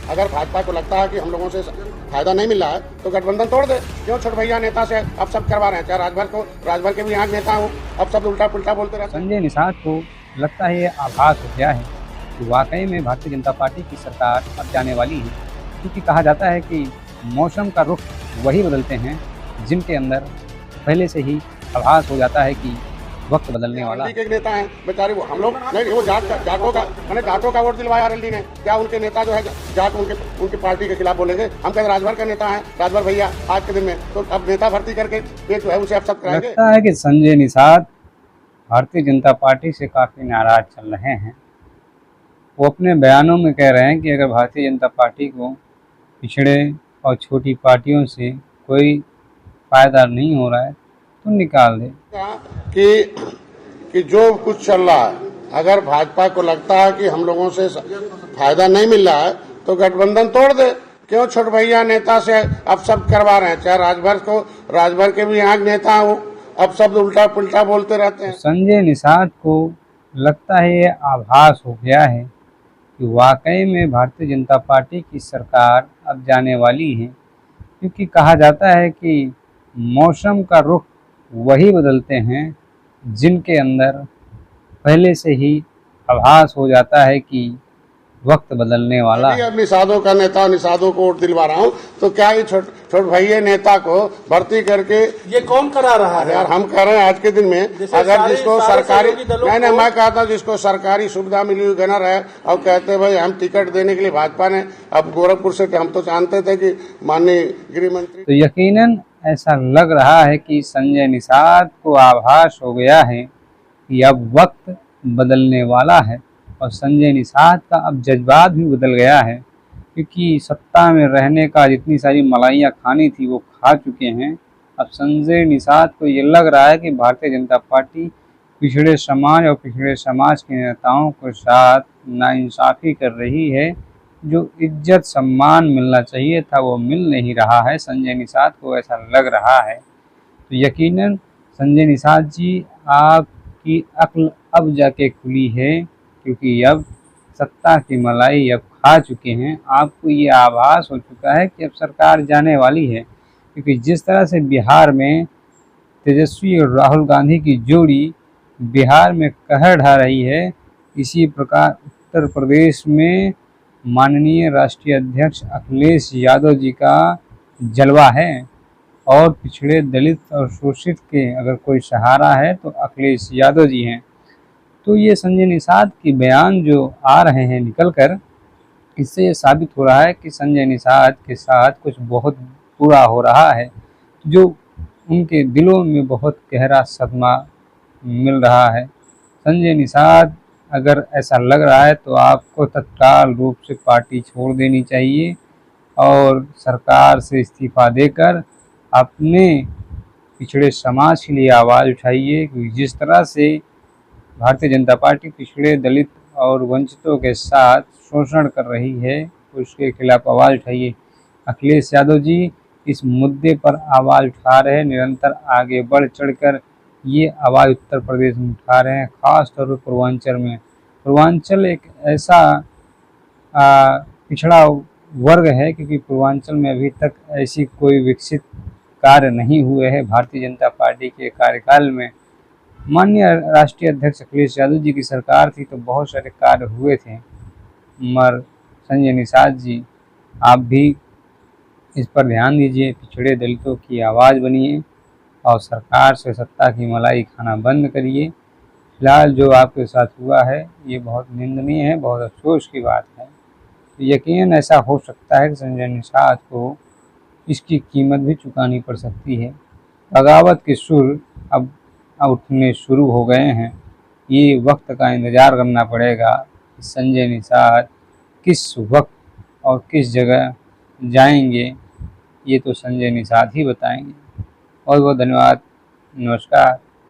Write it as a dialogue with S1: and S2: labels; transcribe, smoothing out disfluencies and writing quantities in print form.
S1: अगर भाजपा को लगता है कि हम लोगों से फायदा नहीं मिल रहा है तो गठबंधन तोड़ दे। क्यों छोट भैया नेता से अब सब करवा रहे हैं? चाहे राजभर के भी यहाँ नेता हूँ, अब सब उल्टा पुल्टा बोलते रहते हैं।
S2: संजय निषाद को लगता है ये आभास हो गया है कि वाकई में भारतीय जनता पार्टी की सरकार अब जाने वाली है, क्योंकि कहा जाता है कि मौसम का रुख वही बदलते हैं जिनके अंदर पहले से ही आभास हो जाता है कि वक्त बदलने वाला है।
S1: के नेता हैं बेचारे, वो हम लोग नहीं, वो जाटों का वोट दिलवाया आरएलडी ने। क्या उनके नेता जो है जाट उनकी पार्टी के खिलाफ बोलेंगे? हम कहते राजभर का नेता है, राजभर भैया आज के दिन में, तो अब नेता भर्ती करके ये जो है उसे अब सब कराएंगे।
S2: लगता है कि संजय निषाद भारतीय जनता पार्टी से काफ़ी नाराज चल रहे हैं। वो अपने बयानों में कह रहे हैं कि अगर भारतीय जनता पार्टी को पिछड़े और छोटी पार्टियों से कोई फायदा नहीं हो रहा है तो निकाल दे।
S1: कि जो कुछ चल रहा है, अगर भाजपा को लगता है कि हम लोगों से फायदा नहीं मिल रहा है तो गठबंधन तोड़ दे। क्यों छोट भैया नेता से अब सब करवा रहे हैं? चाहे राजभर के भी यहाँ नेता हूँ, अब सब उल्टा पुल्टा बोलते रहते हैं।
S2: संजय निषाद को लगता है ये आभास हो गया है कि वाकई में भारतीय जनता पार्टी की सरकार अब जाने वाली है, क्योंकि कहा जाता है कि मौसम का रुख वही बदलते हैं जिनके अंदर पहले से ही आभास हो जाता है कि वक्त बदलने वाला है।
S1: अब निषादों का नेता, निषादों को वोट दिलवा रहा हूँ, तो क्या ये छोट भैया नेता को भर्ती करके
S3: ये कौन करा रहा है?
S1: यार हम कह रहे हैं आज के दिन में अगर जिसको सरकारी नहीं, मैं कहता हूँ जिसको सरकारी सुविधा मिली हुई गनर है और कहते भाई हम टिकट देने के लिए भाजपा ने, अब गोरखपुर से हम तो जानते थे कि माननीय गृह मंत्री,
S2: तो यकीनन ऐसा लग रहा है कि संजय निषाद को आभास हो गया है कि अब वक्त बदलने वाला है और संजय निषाद का अब जज्बात भी बदल गया है, क्योंकि सत्ता में रहने का जितनी सारी malaइयाँ खानी थी वो खा चुके हैं। अब संजय निषाद को ये लग रहा है कि भारतीय जनता पार्टी पिछड़े समाज और पिछड़े समाज के नेताओं के साथ नाइंसाफ़ी कर रही है। जो इज्जत सम्मान मिलना चाहिए था वो मिल नहीं रहा है। संजय निषाद को ऐसा लग रहा है। तो यकीनन संजय निषाद जी, आपकी अक्ल अब जाके खुली है, क्योंकि अब सत्ता की मलाई अब खा चुके हैं। आपको ये आभास हो चुका है कि अब सरकार जाने वाली है, क्योंकि जिस तरह से बिहार में तेजस्वी और राहुल गांधी की जोड़ी बिहार में कहर ढा रही है, इसी प्रकार उत्तर प्रदेश में माननीय राष्ट्रीय अध्यक्ष अखिलेश यादव जी का जलवा है। और पिछड़े, दलित और शोषित के अगर कोई सहारा है तो अखिलेश यादव जी हैं। तो ये संजय निषाद के बयान जो आ रहे हैं निकल कर, इससे ये साबित हो रहा है कि संजय निषाद के साथ कुछ बहुत बुरा हो रहा है, जो उनके दिलों में बहुत गहरा सदमा मिल रहा है। संजय निषाद, अगर ऐसा लग रहा है तो आपको तत्काल रूप से पार्टी छोड़ देनी चाहिए और सरकार से इस्तीफा देकर अपने पिछड़े समाज के लिए आवाज़ उठाइए। क्योंकि जिस तरह से भारतीय जनता पार्टी पिछड़े, दलित और वंचितों के साथ शोषण कर रही है, तो उसके खिलाफ आवाज़ उठाइए। अखिलेश यादव जी इस मुद्दे पर आवाज़ उठा रहे हैं, निरंतर आगे बढ़ चढ़कर ये आवाज़ उत्तर प्रदेश में उठा रहे हैं, ख़ास तौर पर पूर्वांचल में। पूर्वांचल एक ऐसा पिछड़ा वर्ग है, क्योंकि पूर्वांचल में अभी तक ऐसी कोई विकसित कार्य नहीं हुए हैं भारतीय जनता पार्टी के कार्यकाल में। माननीय राष्ट्रीय अध्यक्ष अखिलेश यादव जी की सरकार थी तो बहुत सारे कार्य हुए थे, मगर संजय निषाद जी, आप भी इस पर ध्यान दीजिए, पिछड़े दलितों की आवाज़ बनिए और सरकार से सत्ता की मलाई खाना बंद करिए। फिलहाल जो आपके साथ हुआ है ये बहुत निंदनीय है, बहुत अफसोस की बात है। तो यकीनन ऐसा हो सकता है कि संजय निषाद को इसकी कीमत भी चुकानी पड़ सकती है। बगावत के सुर अब उठने शुरू हो गए हैं। ये वक्त का इंतज़ार करना पड़ेगा कि संजय निषाद किस वक्त और किस जगह जाएंगे, ये तो संजय निषाद ही बताएंगे। बहुत बहुत धन्यवाद, नमस्कार।